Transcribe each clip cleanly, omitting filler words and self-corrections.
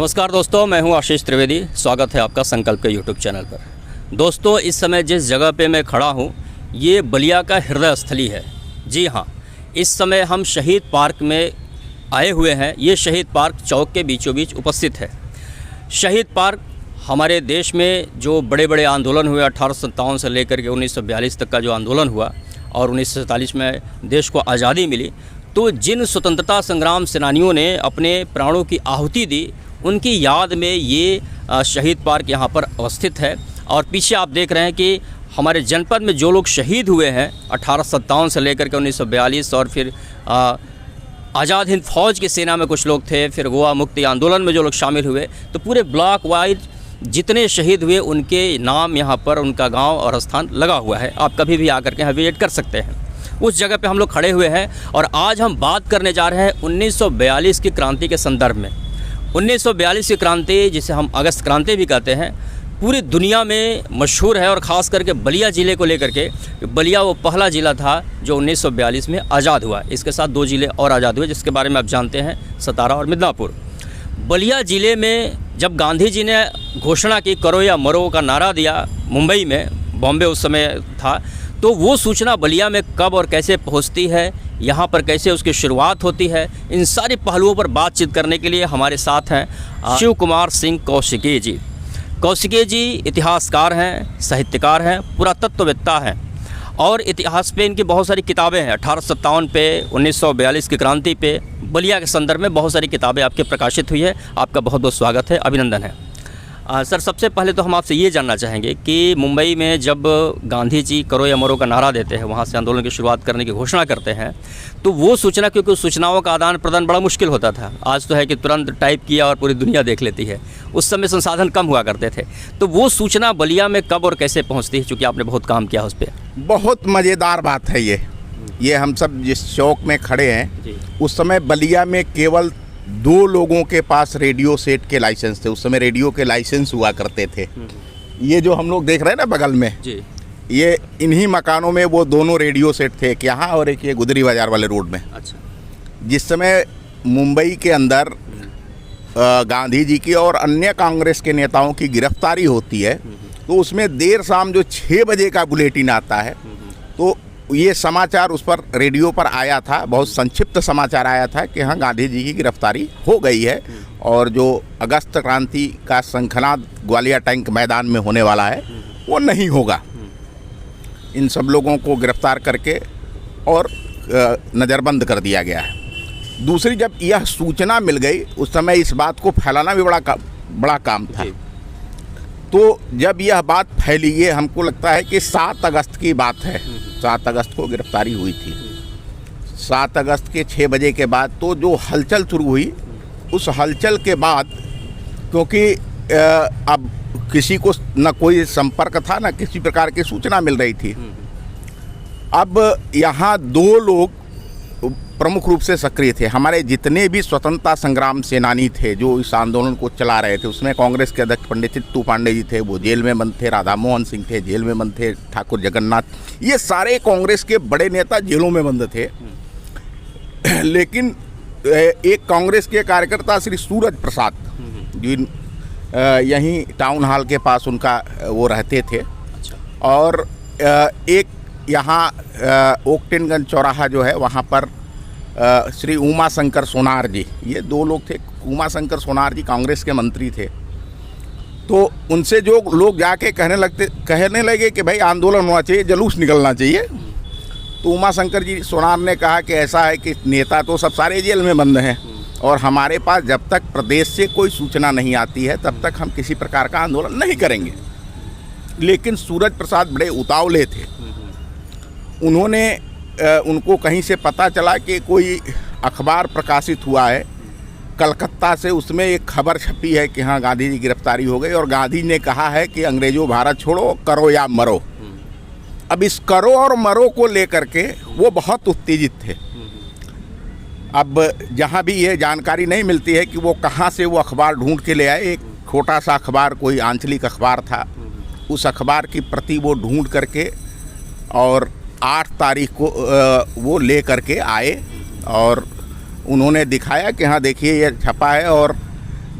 नमस्कार दोस्तों, मैं हूं आशीष त्रिवेदी। स्वागत है आपका संकल्प के यूट्यूब चैनल पर। दोस्तों, इस समय जिस जगह पे मैं खड़ा हूं ये बलिया का हृदय स्थली है। जी हां, इस समय हम शहीद पार्क में आए हुए हैं। ये शहीद पार्क चौक के बीचों बीच उपस्थित है। शहीद पार्क हमारे देश में जो बड़े बड़े आंदोलन हुए 1857 से लेकर के 1942 तक का जो आंदोलन हुआ और 1947 में देश को आज़ादी मिली, तो जिन स्वतंत्रता संग्राम सेनानियों ने अपने प्राणों की आहुति दी उनकी याद में ये शहीद पार्क यहाँ पर अवस्थित है। और पीछे आप देख रहे हैं कि हमारे जनपद में जो लोग शहीद हुए हैं 1857 से लेकर के 1942, और फिर आज़ाद हिंद फौज की सेना में कुछ लोग थे, फिर गोवा मुक्ति आंदोलन में जो लोग शामिल हुए, तो पूरे ब्लॉक वाइज जितने शहीद हुए उनके नाम यहाँ पर, उनका गांव और स्थान लगा हुआ है। आप कभी भी आकर के यहाँ विजिट कर सकते हैं। उस जगह पे हम लोग खड़े हुए हैं और आज हम बात करने जा रहे हैं 1942 की क्रांति के संदर्भ में। 1942 की क्रांति, जिसे हम अगस्त क्रांति भी कहते हैं, पूरी दुनिया में मशहूर है। और ख़ास करके बलिया ज़िले को लेकर के, बलिया वो पहला ज़िला था जो 1942 में आज़ाद हुआ। इसके साथ 2 ज़िले और आज़ाद हुए जिसके बारे में आप जानते हैं, सतारा और मिदनापुर। बलिया ज़िले में जब गांधी जी ने घोषणा की करो या मरो का नारा दिया, मुंबई में, बॉम्बे उस समय था, तो वो सूचना बलिया में कब और कैसे पहुंचती है, यहाँ पर कैसे उसकी शुरुआत होती है, इन सारे पहलुओं पर बातचीत करने के लिए हमारे साथ हैं शिव कुमार सिंह कौशिकी जी। कौशिकी जी इतिहासकार हैं, साहित्यकार हैं, पुरातत्ववेत्ता हैं और इतिहास पे इनकी बहुत सारी किताबें हैं। 1857 पे, 1942 की क्रांति पे, बलिया के संदर्भ में बहुत सारी किताबें आपके प्रकाशित हुई है। आपका बहुत बहुत स्वागत है, अभिनंदन है। सर, सबसे पहले तो हम आपसे ये जानना चाहेंगे कि मुंबई में जब गांधी जी करो या मरो का नारा देते हैं, वहाँ से आंदोलन की शुरुआत करने की घोषणा करते हैं, तो वो सूचना, क्योंकि उस सूचनाओं का आदान प्रदान बड़ा मुश्किल होता था। आज तो है कि तुरंत टाइप किया और पूरी दुनिया देख लेती है। उस समय संसाधन कम हुआ करते थे, तो वो सूचना बलिया में कब और कैसे पहुँचती है, चूँकि आपने बहुत काम किया उस पर? बहुत मज़ेदार बात है ये हम सब जिस चौक में खड़े हैं, उस समय बलिया में केवल 2 लोगों के पास रेडियो सेट के लाइसेंस थे। उस समय रेडियो के लाइसेंस हुआ करते थे। ये जो हम लोग देख रहे हैं ना बगल में जी, ये इन्हीं मकानों में वो दोनों रेडियो सेट थे, एक यहाँ और एक ये गुदरी बाजार वाले रोड में। अच्छा। जिस समय मुंबई के अंदर गांधी जी की और अन्य कांग्रेस के नेताओं की गिरफ्तारी होती है, तो उसमें देर शाम जो 6 बजे का बुलेटिन आता है, तो ये समाचार उस पर रेडियो पर आया था। बहुत संक्षिप्त समाचार आया था कि हाँ, गांधी जी की गिरफ्तारी हो गई है और जो अगस्त क्रांति का शंखनाद ग्वालियर टैंक मैदान में होने वाला है वो नहीं होगा। इन सब लोगों को गिरफ्तार करके और नज़रबंद कर दिया गया है। दूसरी, जब यह सूचना मिल गई, उस समय इस बात को फैलाना भी बड़ा काम था। तो जब यह बात फैली, ये हमको लगता है कि 7 अगस्त की बात है। 7 अगस्त को गिरफ्तारी हुई थी। 7 अगस्त के 6 बजे के बाद तो जो हलचल शुरू हुई, उस हलचल के बाद, क्योंकि अब किसी को न कोई संपर्क था, न किसी प्रकार की सूचना मिल रही थी। अब यहाँ 2 लोग प्रमुख रूप से सक्रिय थे। हमारे जितने भी स्वतंत्रता संग्राम सेनानी थे जो इस आंदोलन को चला रहे थे, उसमें कांग्रेस के अध्यक्ष पंडित चित्तू पांडे जी थे, वो जेल में बंद थे। राधा मोहन सिंह थे, जेल में बंद थे। ठाकुर जगन्नाथ, ये सारे कांग्रेस के बड़े नेता जेलों में बंद थे। लेकिन एक कांग्रेस के कार्यकर्ता श्री सूरज प्रसाद, जिन यहीं टाउन हॉल के पास उनका वो रहते थे। और एक यहाँ ओकटिनगंज चौराहा जो है, वहाँ पर श्री उमा शंकर सोनार जी, ये 2 लोग थे। उमा शंकर सोनार जी कांग्रेस के मंत्री थे। तो उनसे जो लोग जाके कहने लगे कि भाई आंदोलन होना चाहिए, जुलूस निकलना चाहिए, तो उमा शंकर जी सोनार ने कहा कि ऐसा है कि नेता तो सब सारे जेल में बंद हैं और हमारे पास जब तक प्रदेश से कोई सूचना नहीं आती है तब तक हम किसी प्रकार का आंदोलन नहीं करेंगे। लेकिन सूरज प्रसाद बड़े उतावले थे। उन्होंने उनको कहीं से पता चला कि कोई अखबार प्रकाशित हुआ है कलकत्ता से, उसमें एक खबर छपी है कि हाँ, गांधी जी गिरफ्तारी हो गई और गांधी ने कहा है कि अंग्रेजों भारत छोड़ो, करो या मरो। अब इस करो और मरो को लेकर के वो बहुत उत्तेजित थे। अब जहाँ भी ये जानकारी नहीं मिलती है कि वो कहाँ से वो अखबार ढूंढ के ले आए। एक छोटा सा अखबार, कोई आंचलिक अखबार था, उस अखबार की प्रति वो ढूंढ करके और 8 तारीख को वो ले करके आए और उन्होंने दिखाया कि हाँ देखिए ये छपा है और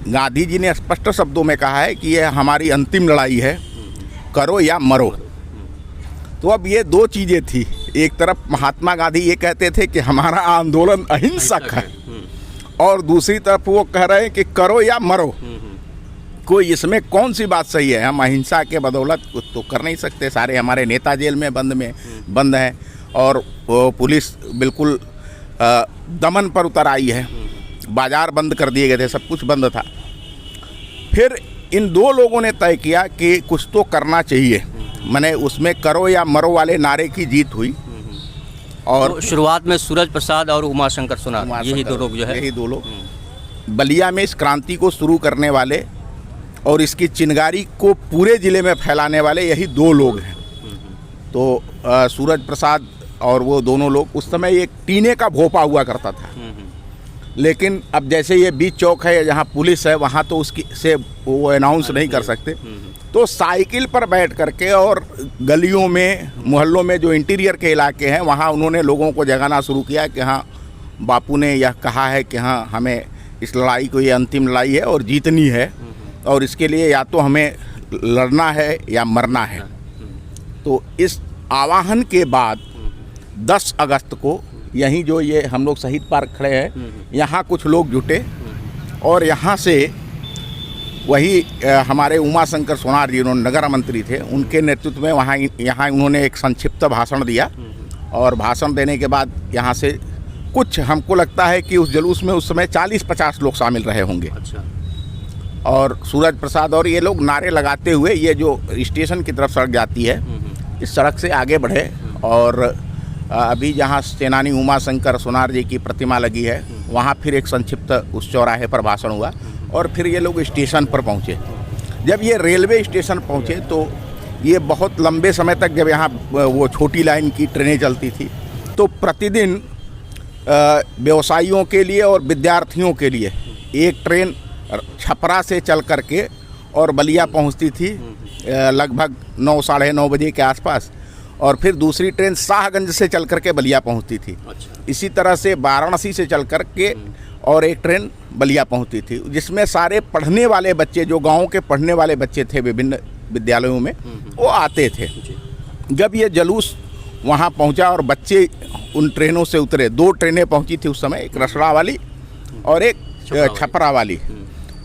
गांधी जी ने स्पष्ट शब्दों में कहा है कि यह हमारी अंतिम लड़ाई है, करो या मरो। तो अब ये दो चीज़ें थी। एक तरफ महात्मा गांधी ये कहते थे कि हमारा आंदोलन अहिंसक है, और दूसरी तरफ वो कह रहे हैं कि करो या मरो। कोई इसमें कौन सी बात सही है? हम अहिंसा के बदौलत कुछ तो कर नहीं सकते। सारे हमारे नेता जेल में बंद हैं, और पुलिस बिल्कुल दमन पर उतर आई है। बाजार बंद कर दिए गए थे, सब कुछ बंद था। फिर इन दो लोगों ने तय किया कि कुछ तो करना चाहिए। मैंने उसमें करो या मरो वाले नारे की जीत हुई। और तो शुरुआत में सूरज प्रसाद और उमाशंकर सोनार, यही दो लोग जो है, यही दो लोग बलिया में इस क्रांति को शुरू करने वाले और इसकी चिंगारी को पूरे ज़िले में फैलाने वाले यही दो लोग हैं। तो सूरज प्रसाद और वो दोनों लोग, उस समय एक टीने का भोपा हुआ करता था, लेकिन अब जैसे ये बीच चौक है जहाँ पुलिस है, वहाँ तो उसकी से वो अनाउंस नहीं कर सकते। तो साइकिल पर बैठ करके और गलियों में, मोहल्लों में जो इंटीरियर के इलाके हैं, वहाँ उन्होंने लोगों को जगाना शुरू किया कि हाँ, बापू ने यह कहा है कि हाँ, हमें इस लड़ाई को, ये अंतिम लड़ाई है और जीतनी है, और इसके लिए या तो हमें लड़ना है या मरना है। तो इस आह्वान के बाद 10 अगस्त को यहीं जो ये हम लोग शहीद पार्क खड़े हैं, यहाँ कुछ लोग जुटे, और यहाँ से वही हमारे उमाशंकर सोनार जी, उन्होंने नगर मंत्री थे, उनके नेतृत्व में यहाँ उन्होंने एक संक्षिप्त भाषण दिया। और भाषण देने के बाद यहाँ से कुछ, हमको लगता है कि उस जुलूस में उस समय 40-50 लोग शामिल रहे होंगे। अच्छा। और सूरज प्रसाद और ये लोग नारे लगाते हुए ये जो स्टेशन की तरफ सड़क जाती है, इस सड़क से आगे बढ़े। और अभी जहाँ सेनानी उमाशंकर सोनार जी की प्रतिमा लगी है, वहाँ फिर एक संक्षिप्त उस चौराहे पर भाषण हुआ, और फिर ये लोग स्टेशन पर पहुँचे। जब ये रेलवे स्टेशन पहुँचे तो ये बहुत लंबे समय तक, जब यहाँ वो छोटी लाइन की ट्रेनें चलती थी, तो प्रतिदिन व्यवसायियों के लिए और विद्यार्थियों के लिए एक ट्रेन छपरा से चल करके और बलिया पहुँचती थी लगभग 9-9:30 बजे के आसपास, और फिर दूसरी ट्रेन शाहगंज से चल करके बलिया पहुंचती थी। अच्छा। इसी तरह से वाराणसी से चल करके और एक ट्रेन बलिया पहुंचती थी, जिसमें सारे पढ़ने वाले बच्चे, जो गांव के पढ़ने वाले बच्चे थे विभिन्न विद्यालयों में, वो आते थे। जब ये जुलूस वहां पहुंचा और बच्चे उन ट्रेनों से उतरे, 2 ट्रेनें पहुंची थी उस समय, एक रसड़ा वाली और एक छपरा वाली।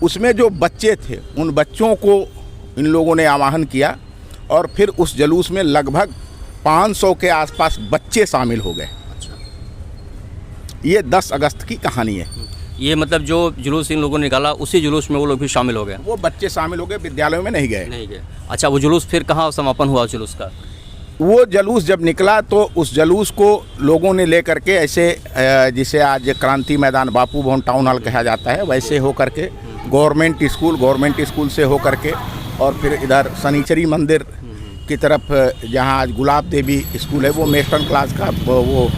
उसमें जो बच्चे थे, उन बच्चों को इन लोगों ने आह्वान किया, और फिर उस जुलूस में लगभग 500 के आसपास बच्चे शामिल हो गए। अच्छा। ये 10 अगस्त की कहानी है। ये मतलब जो जुलूस इन लोगों ने निकाला, उसी जुलूस में वो लोग भी शामिल हो गए? वो बच्चे शामिल हो गए, विद्यालयों में नहीं गए। अच्छा, वो जुलूस फिर कहाँ समापन हुआ जुलूस का? वो जुलूस जब निकला तो उस जुलूस को लोगों ने लेकर के ऐसे, जिसे आज क्रांति मैदान, बापू भवन टाउन हॉल कहा जाता है, वैसे हो करके गवर्नमेंट स्कूल से हो करके, और फिर इधर शनिचरी मंदिर की तरफ, जहाँ आज गुलाब देवी स्कूल है, वो मेस्टन क्लास का, वो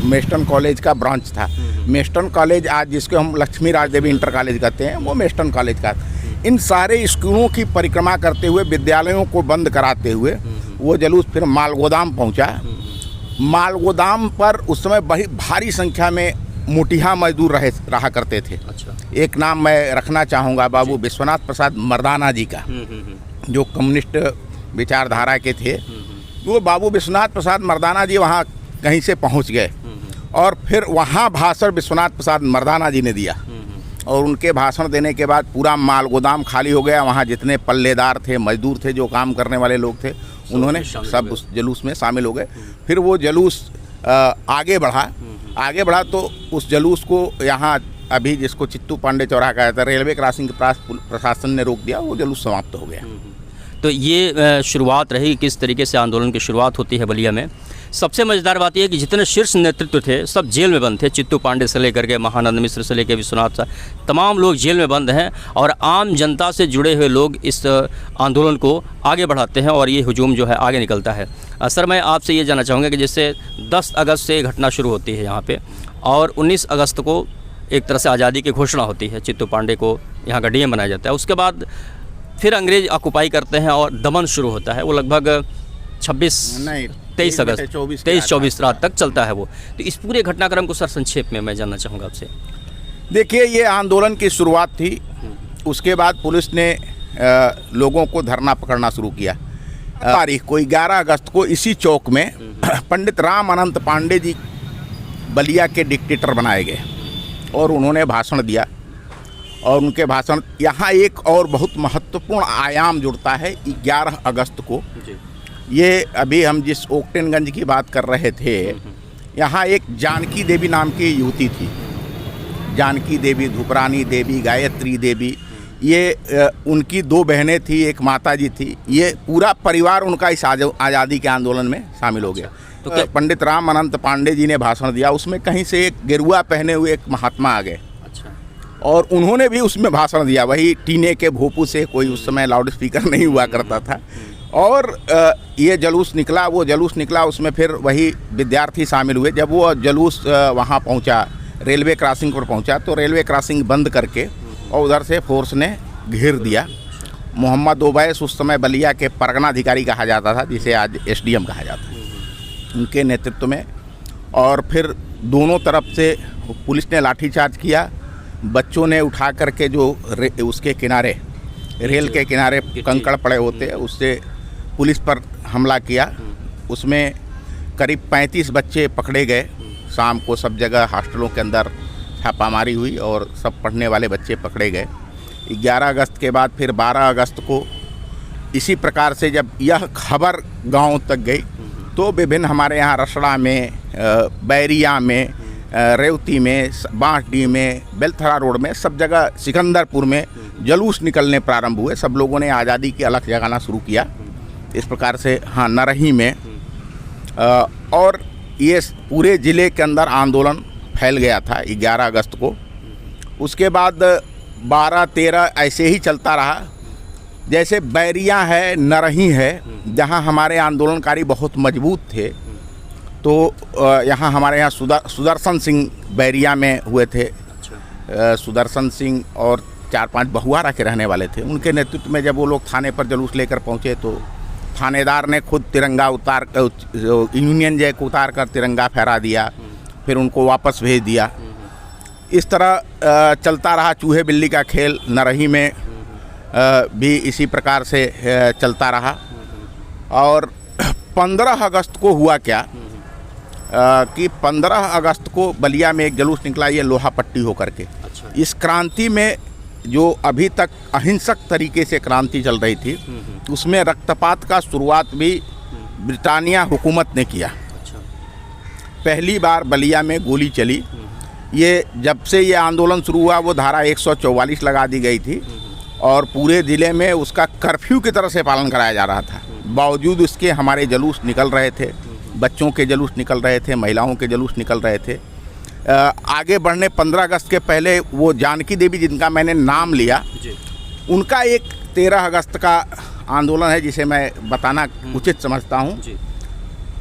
मेस्टन कॉलेज का ब्रांच था। मेस्टन कॉलेज आज जिसको हम लक्ष्मी राज देवी इंटर कॉलेज कहते हैं, वो मेस्टन कॉलेज का। इन सारे स्कूलों की परिक्रमा करते हुए, विद्यालयों को बंद कराते हुए वो जुलूस फिर मालगोदाम पहुंचा। मालगोदाम पर उस समय बड़ी भारी संख्या में मोटिहा मजदूर रहा करते थे। अच्छा। एक नाम मैं रखना चाहूँगा बाबू विश्वनाथ प्रसाद मर्दाना जी का, जो कम्युनिस्ट विचारधारा के थे। वो बाबू विश्वनाथ प्रसाद मर्दाना जी वहाँ कहीं से पहुँच गए, और फिर वहाँ भाषण विश्वनाथ प्रसाद मर्दाना जी ने दिया, और उनके भाषण देने के बाद पूरा माल गोदाम खाली हो गया। वहाँ जितने पल्लेदार थे, मजदूर थे, जो काम करने वाले लोग थे, उन्होंने सब उस जुलूस में शामिल हो गए। फिर वो जुलूस आगे बढ़ा तो उस जुलूस को यहाँ अभी जिसको चित्तू पांडे चौराहा कहा जाता है, रेलवे क्रॉसिंग के पास प्रशासन ने रोक दिया, वो जुलूस समाप्त हो गया। तो ये शुरुआत रही, किस तरीके से आंदोलन की शुरुआत होती है बलिया में। सबसे मज़ेदार बात यह है कि जितने शीर्ष नेतृत्व थे सब जेल में बंद थे। चित्तू पांडे से लेकर के महानंद मिश्र से लेकर विश्वनाथ सा, तमाम लोग जेल में बंद हैं, और आम जनता से जुड़े हुए लोग इस आंदोलन को आगे बढ़ाते हैं, और ये हुजूम जो है आगे निकलता है। सर, मैं आपसे ये जानना चाहूँगा कि जैसे 10 अगस्त से घटना शुरू होती है यहाँ पे, और 19 अगस्त को एक तरह से आज़ादी की घोषणा होती है, चित्तू पांडे को यहाँ का डीएम बनाया जाता है। उसके बाद फिर अंग्रेज ऑक्युपाई करते हैं और दमन शुरू होता है। वो लगभग 23-24 रात तक चलता है वो। तो इस पूरे घटनाक्रम को सर संक्षेप में मैं जानना चाहूँगा आपसे। देखिए, ये आंदोलन की शुरुआत थी उसके बाद पुलिस ने लोगों को धरना पकड़ना शुरू किया। तारीख को 11 अगस्त को इसी चौक में पंडित राम अनंत पांडे जी बलिया के डिक्टेटर बनाए गए और उन्होंने भाषण दिया। और उनके भाषण यहाँ एक और बहुत महत्वपूर्ण आयाम जुड़ता है 11 अगस्त को। ये अभी हम जिस ओक्टेनगंज की बात कर रहे थे, यहाँ एक जानकी देवी नाम की युवती थी। जानकी देवी, धूपरानी देवी, गायत्री देवी, ये उनकी 2 बहनें थी, एक माता जी थी। ये पूरा परिवार उनका इस आज़ादी के आंदोलन में शामिल हो गया। तो पंडित राम अनंत पांडे जी ने भाषण दिया, उसमें कहीं से एक गेरुआ पहने हुए एक महात्मा आ गए और उन्होंने भी उसमें भाषण दिया, वही टीने के भोपू से, कोई उस समय लाउड स्पीकर नहीं हुआ करता था। और ये जुलूस निकला, वो जुलूस निकला, उसमें फिर वही विद्यार्थी शामिल हुए। जब वो जुलूस वहाँ पहुँचा, रेलवे क्रॉसिंग पर पहुँचा, तो रेलवे क्रॉसिंग बंद करके और उधर से फोर्स ने घेर दिया। मोहम्मद ओवैस उस समय बलिया के परगना अधिकारी कहा जाता था, जिसे आज SDM कहा जाता है, उनके नेतृत्व में। और फिर दोनों तरफ से पुलिस ने लाठीचार्ज किया। बच्चों ने उठा करके जो उसके किनारे, रेल के किनारे कंकड़ पड़े होते हैं, उससे पुलिस पर हमला किया। उसमें करीब 35 बच्चे पकड़े गए। शाम को सब जगह हॉस्टलों के अंदर छापामारी हुई और सब पढ़ने वाले बच्चे पकड़े गए। 11 अगस्त के बाद फिर 12 अगस्त को इसी प्रकार से जब यह खबर गांव तक गई, तो विभिन्न हमारे यहाँ रसड़ा में, बैरिया में, रेवती में, बांसडीह में, बेलथरा रोड में, सब जगह, सिकंदरपुर में जुलूस निकलने प्रारंभ हुए। सब लोगों ने आज़ादी की अलख जगाना शुरू किया। इस प्रकार से हाँ, नरही में और ये पूरे ज़िले के अंदर आंदोलन फैल गया था 11 अगस्त को। उसके बाद 12-13 ऐसे ही चलता रहा। जैसे बैरिया है, नरही है, जहाँ हमारे आंदोलनकारी बहुत मजबूत थे, तो यहाँ हमारे यहाँ सुदर्शन सिंह बैरिया में हुए थे। सुदर्शन सिंह और 4-5 बहुआरा के रहने वाले थे। उनके नेतृत्व में जब वो लोग थाने पर जुलूस लेकर पहुँचे, तो थानेदार ने खुद तिरंगा उतार, यूनियन जैक उतार कर तिरंगा फहरा दिया, फिर उनको वापस भेज दिया। इस तरह चलता रहा। चूहे बिल्ली का खेल नरही में भी इसी प्रकार से चलता रहा। और 15 अगस्त को हुआ क्या कि 15 अगस्त को बलिया में एक जुलूस निकला, ये लोहा पट्टी होकर के। इस क्रांति में जो अभी तक अहिंसक तरीके से क्रांति चल रही थी, उसमें रक्तपात का शुरुआत भी ब्रिटानिया हुकूमत ने किया। पहली बार बलिया में गोली चली। ये जब से ये आंदोलन शुरू हुआ, वो धारा 144 लगा दी गई थी और पूरे ज़िले में उसका कर्फ्यू की तरह से पालन कराया जा रहा था। बावजूद इसके हमारे जुलूस निकल रहे थे, बच्चों के जुलूस निकल रहे थे, महिलाओं के जुलूस निकल रहे थे। आगे बढ़ने 15 अगस्त के पहले वो जानकी देवी जिनका मैंने नाम लिया, उनका एक 13 अगस्त का आंदोलन है जिसे मैं बताना उचित समझता हूँ।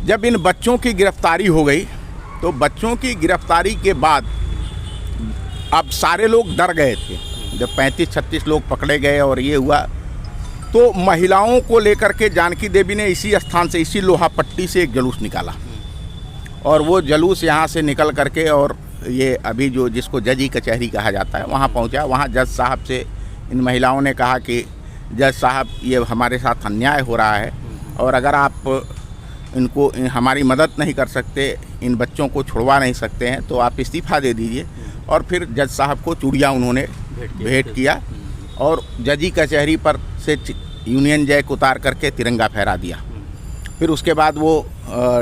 जब इन बच्चों की गिरफ्तारी हो गई, तो बच्चों की गिरफ्तारी के बाद अब सारे लोग डर गए थे। जब 35-36 लोग पकड़े गए और ये हुआ, तो महिलाओं को लेकर के जानकी देवी ने इसी स्थान से, इसी लोहा पट्टी से एक जुलूस निकाला। और वो जुलूस यहाँ से निकल करके और ये अभी जो जिसको जजी कचहरी कहा जाता है, वहाँ पहुँचा। वहाँ जज साहब से इन महिलाओं ने कहा कि जज साहब, ये हमारे साथ अन्याय हो रहा है और अगर आप इनको हमारी मदद नहीं कर सकते, इन बच्चों को छुड़वा नहीं सकते हैं, तो आप इस्तीफ़ा दे दीजिए। और फिर जज साहब को चूड़ियाँ उन्होंने भेंट किया और जजी कचहरी पर से यूनियन जैक उतार करके तिरंगा फहरा दिया। फिर उसके बाद वो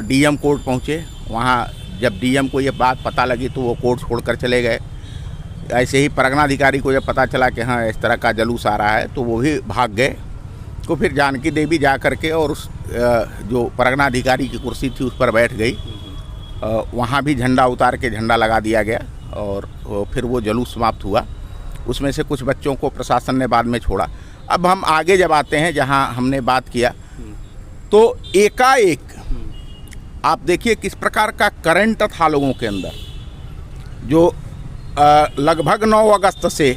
DM कोर्ट पहुँचे। वहाँ जब DM को ये बात पता लगी, तो वो कोर्ट छोड़कर चले गए। ऐसे ही परगना अधिकारी को जब पता चला कि हाँ इस तरह का जुलूस आ रहा है, तो वो भी भाग गए। तो फिर जानकी देवी जा कर के और उस जो परगना अधिकारी की कुर्सी थी उस पर बैठ गई। वहाँ भी झंडा उतार के झंडा लगा दिया गया और फिर वो जुलूस समाप्त हुआ। उसमें से कुछ बच्चों को प्रशासन ने बाद में छोड़ा। अब हम आगे जब आते हैं जहाँ हमने बात किया, तो एकाएक आप देखिए किस प्रकार का करंट था लोगों के अंदर। जो लगभग 9 अगस्त से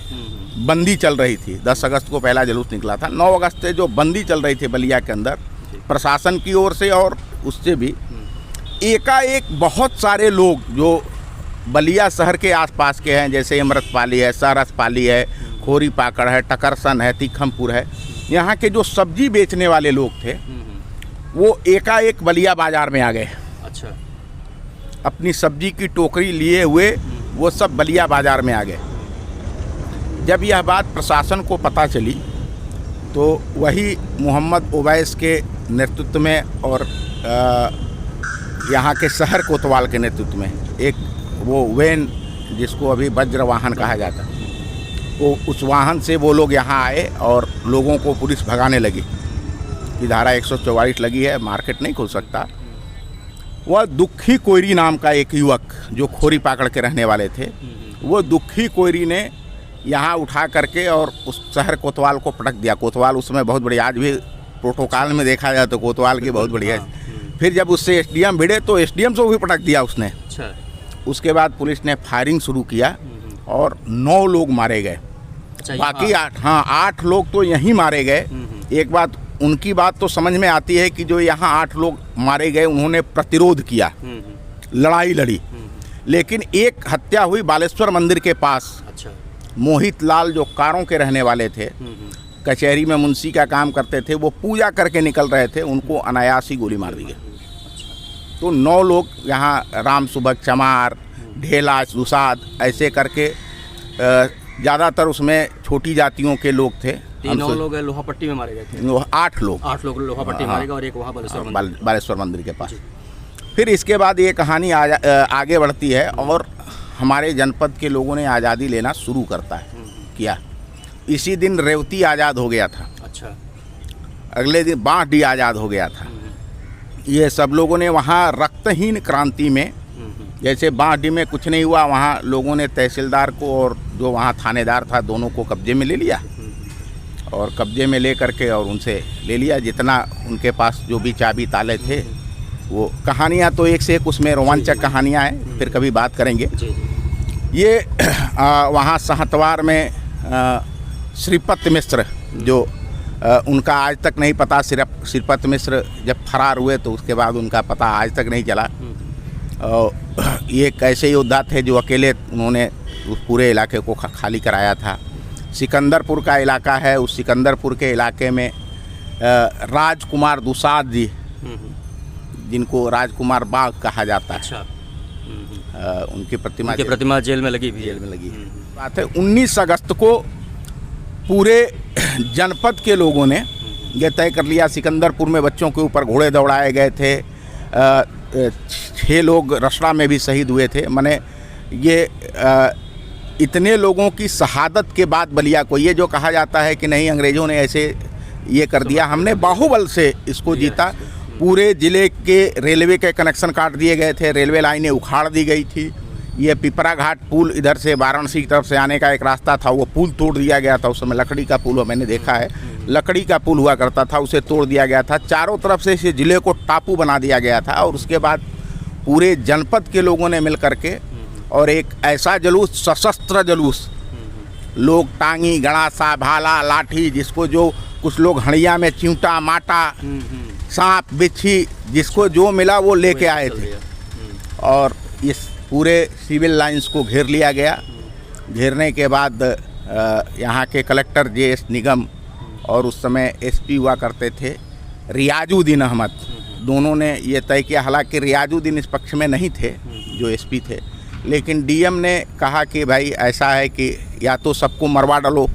बंदी चल रही थी, 10 अगस्त को पहला जुलूस निकला था, 9 अगस्त से जो बंदी चल रही थी बलिया के अंदर प्रशासन की ओर से और उससे भी, एकाएक बहुत सारे लोग जो बलिया शहर के आसपास के हैं, जैसे अमृतपाली है, सरसपाली है, खोरी पाकड़ है, टकरसन है, तीखमपुर है। यहाँ के जो सब्जी बेचने वाले लोग थे वो एकाएक बलिया बाजार में आ गए। अच्छा। अपनी सब्जी की टोकरी लिए हुए वो सब बलिया बाजार में आ गए। जब यह बात प्रशासन को पता चली तो वही मोहम्मद ओवैस के नेतृत्व में और यहाँ के शहर कोतवाल के नेतृत्व में एक वो वैन, जिसको अभी वज्र वाहन कहा जाता है, वो उस वाहन से वो लोग यहाँ आए और लोगों को पुलिस भगाने लगी कि धारा 144 लगी है, मार्केट नहीं खुल सकता। वह दुखी कोयरी नाम का एक युवक जो खोरी पाकड़ के रहने वाले थे, वो दुखी कोयरी ने यहाँ उठा करके और उस शहर कोतवाल को पटक दिया। कोतवाल उस समय बहुत बढ़िया, आज भी प्रोटोकॉल में देखा जाए तो कोतवाल की बहुत बढ़िया। फिर जब उससे एसडीएम भिड़े तो एसडीएम से भी पटक दिया उसने। अच्छा। उसके बाद पुलिस ने फायरिंग शुरू किया और 9 लोग मारे गए। अच्छा, बाकी 8 लोग तो यहीं मारे गए। एक बात उनकी बात तो समझ में आती है कि जो यहाँ 8 लोग मारे गए उन्होंने प्रतिरोध किया, लड़ाई लड़ी। लेकिन एक हत्या हुई बालेश्वर मंदिर के पास। अच्छा। मोहित लाल जो कारों के रहने वाले थे, कचहरी में मुंशी का काम करते थे, वो पूजा करके निकल रहे थे, उनको अनायास ही गोली मार दी गई। तो 9 लोग यहाँ राम सुबह, चमार, ढेला, सुसाद ऐसे करके ज़्यादातर उसमें छोटी जातियों के लोग थे। 9 लोग लोहापट्टी में मारे गए थे। 8 लोग 8 लोग लोहापट्टी मारे गए और एक वहाँ बालेश्वर मंदिर के पास। फिर इसके बाद ये कहानी आगे बढ़ती है और हमारे जनपद के लोगों ने आज़ादी लेना शुरू किया। इसी दिन रेवती आज़ाद हो गया था। अच्छा। अगले दिन बांसडीह आज़ाद हो गया था। ये सब लोगों ने वहाँ रक्तहीन क्रांति में, जैसे बांसडीह में कुछ नहीं हुआ, वहाँ लोगों ने तहसीलदार को और जो वहाँ थानेदार था दोनों को कब्जे में ले लिया और कब्जे में ले करके और उनसे ले लिया जितना उनके पास जो भी चाबी ताले थे। वो कहानियाँ तो एक से एक उसमें रोमांचक कहानियाँ हैं, फिर कभी बात करेंगे। ये वहाँ सहतवार में श्रीपत मिश्र जो उनका आज तक नहीं पता, सिर्फ श्रीपत मिश्र जब फरार हुए तो उसके बाद उनका पता आज तक नहीं चला। ये एक ऐसे योद्धा थे जो अकेले उन्होंने उस पूरे इलाके को खाली कराया था। सिकंदरपुर का इलाका है, उस सिकंदरपुर के इलाके में राजकुमार दुसाद जी, जिनको राजकुमार बाग कहा जाता है। अच्छा। उनकी प्रतिमा जेल में लगी बात है। 19 अगस्त को पूरे जनपद के लोगों ने यह तय कर लिया। सिकंदरपुर में बच्चों के ऊपर घोड़े दौड़ाए गए थे। 6 लोग रसड़ा में भी शहीद हुए थे। माने ये इतने लोगों की शहादत के बाद बलिया को, ये जो कहा जाता है कि नहीं अंग्रेज़ों ने ऐसे ये कर दिया, हमने बाहुबल से इसको जीता। पूरे ज़िले के रेलवे के कनेक्शन काट दिए गए थे, रेलवे लाइनें उखाड़ दी गई थी। ये पिपरा घाट पुल इधर से वाराणसी की तरफ से आने का एक रास्ता था, वो पुल तोड़ दिया गया था। उस समय लकड़ी का पुल मैंने देखा है, लकड़ी का पुल हुआ करता था, उसे तोड़ दिया गया था। चारों तरफ से इस ज़िले को टापू बना दिया गया था। और उसके बाद पूरे जनपद के लोगों ने मिल करके और एक ऐसा जुलूस, सशस्त्र जुलूस, लोग टांगी, गड़ासा, भाला, लाठी, जिसको जो कुछ लोग हड़िया में चिंटा, माटा, सांप, बिच्छी, जिसको जो मिला वो लेके आए थे। और इस पूरे सिविल लाइंस को घेर लिया गया। घेरने के बाद यहाँ के कलेक्टर JS निगम और उस समय SP हुआ करते थे रियाजुद्दीन अहमद, दोनों ने ये तय किया। हालांकि रियाजुद्दीन इस पक्ष में नहीं थे जो SP थे, लेकिन DM ने कहा कि भाई ऐसा है कि या तो सबको मरवा डालो,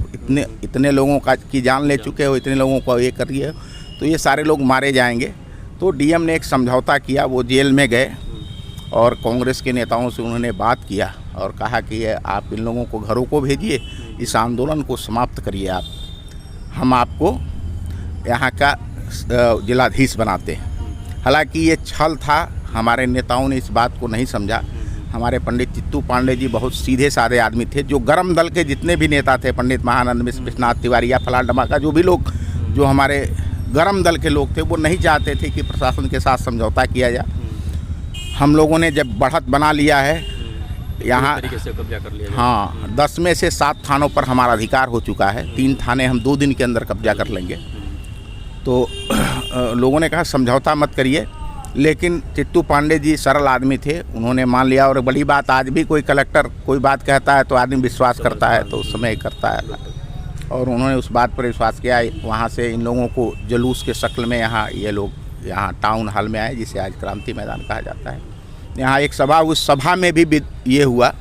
इतने लोगों की जान ले चुके हो, इतने लोगों को ये करिए तो ये सारे लोग मारे जाएंगे। तो DM ने एक समझौता किया, वो जेल में गए और कांग्रेस के नेताओं से उन्होंने बात किया और कहा कि आप इन लोगों को घरों को भेजिए, इस आंदोलन को समाप्त करिए, हम आपको यहाँ का जिलाधीश बनाते हैं। हालांकि ये छल था, हमारे नेताओं ने इस बात को नहीं समझा। हमारे पंडित चित्तू पांडे जी बहुत सीधे साधे आदमी थे। जो गरम दल के जितने भी नेता थे, पंडित महानंद मिश्र, विश्वनाथ तिवारी या फलान डमाका, जो भी लोग जो हमारे गरम दल के लोग थे, वो नहीं चाहते थे कि प्रशासन के साथ समझौता किया जाए। हम लोगों ने जब बढ़त बना लिया है यहाँ, कब्जा कर लिया। हाँ, 10 में से 7 थानों पर हमारा अधिकार हो चुका है। 3 थाने हम 2 दिन के अंदर कब्जा कर लेंगे। तो लोगों ने कहा समझौता मत करिए, लेकिन चित्तू पांडे जी सरल आदमी थे, उन्होंने मान लिया। और बड़ी बात, आज भी कोई कलेक्टर कोई बात कहता है तो आदमी विश्वास करता है, तो उस समय करता है। और उन्होंने उस बात पर विश्वास किया। वहाँ से इन लोगों को जुलूस के शक्ल में यहाँ ये लोग यहाँ टाउन हॉल में आए, जिसे आज क्रांति मैदान कहा जाता है। यहाँ एक सभा, उस सभा में भी ये हुआ।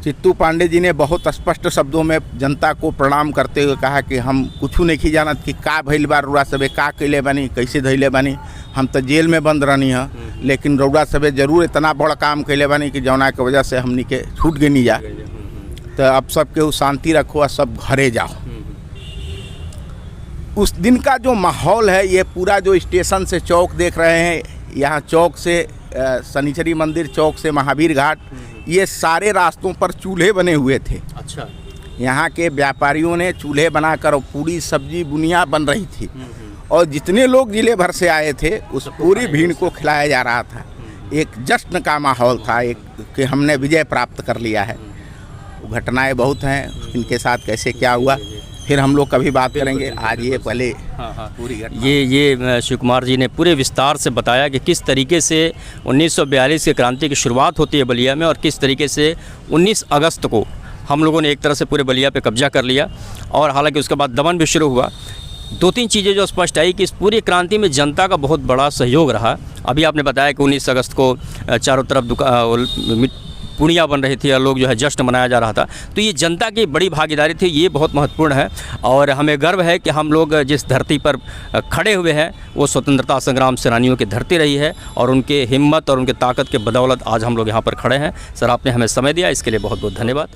चित्तू पांडे जी ने बहुत स्पष्ट शब्दों में जनता को प्रणाम करते हुए कहा कि हम कुछ नहीं जानत कि का भइल बा, रउरा सबे का कैले बानी, कैसे धैले बानी। हम तो जेल में बंद रहनी है, लेकिन रउरा सबे जरूर इतना बड़ा काम कैले बानी कि जौना के वजह से हमनी के छूट गई नहीं जा। तो अब सब केहू शांति रखो और सब घरे जाओ। उस दिन का जो माहौल है, ये पूरा जो स्टेशन से चौक देख रहे हैं, यहाँ चौक से शनिचरी मंदिर चौक से महावीर घाट, ये सारे रास्तों पर चूल्हे बने हुए थे। अच्छा। यहाँ के व्यापारियों ने चूल्हे बनाकर पूरी सब्जी बुनिया बन रही थी और जितने लोग जिले भर से आए थे उस पूरी भीड़ को खिलाया जा रहा था। एक जश्न का माहौल था, एक कि हमने विजय प्राप्त कर लिया है। घटनाएं बहुत हैं, इनके साथ कैसे क्या हुआ फिर हम लोग कभी बात करेंगे। आज ये पहले पूरी घटना ये शिव कुमार जी ने पूरे विस्तार से बताया कि किस तरीके से 1942 की क्रांति की शुरुआत होती है बलिया में और किस तरीके से 19 अगस्त को हम लोगों ने एक तरह से पूरे बलिया पे कब्जा कर लिया। और हालांकि उसके बाद दमन भी शुरू हुआ। दो तीन चीज़ें जो स्पष्ट आई कि इस पूरी क्रांति में जनता का बहुत बड़ा सहयोग रहा। अभी आपने बताया कि 19 अगस्त को चारों तरफ पुड़िया बन रही थी और लोग जो है जश्न मनाया जा रहा था। तो ये जनता की बड़ी भागीदारी थी, ये बहुत महत्वपूर्ण है। और हमें गर्व है कि हम लोग जिस धरती पर खड़े हुए हैं वो स्वतंत्रता संग्राम सेनानियों की धरती रही है और उनके हिम्मत और उनके ताकत के बदौलत आज हम लोग यहाँ पर खड़े हैं। सर, आपने हमें समय दिया, इसके लिए बहुत बहुत धन्यवाद।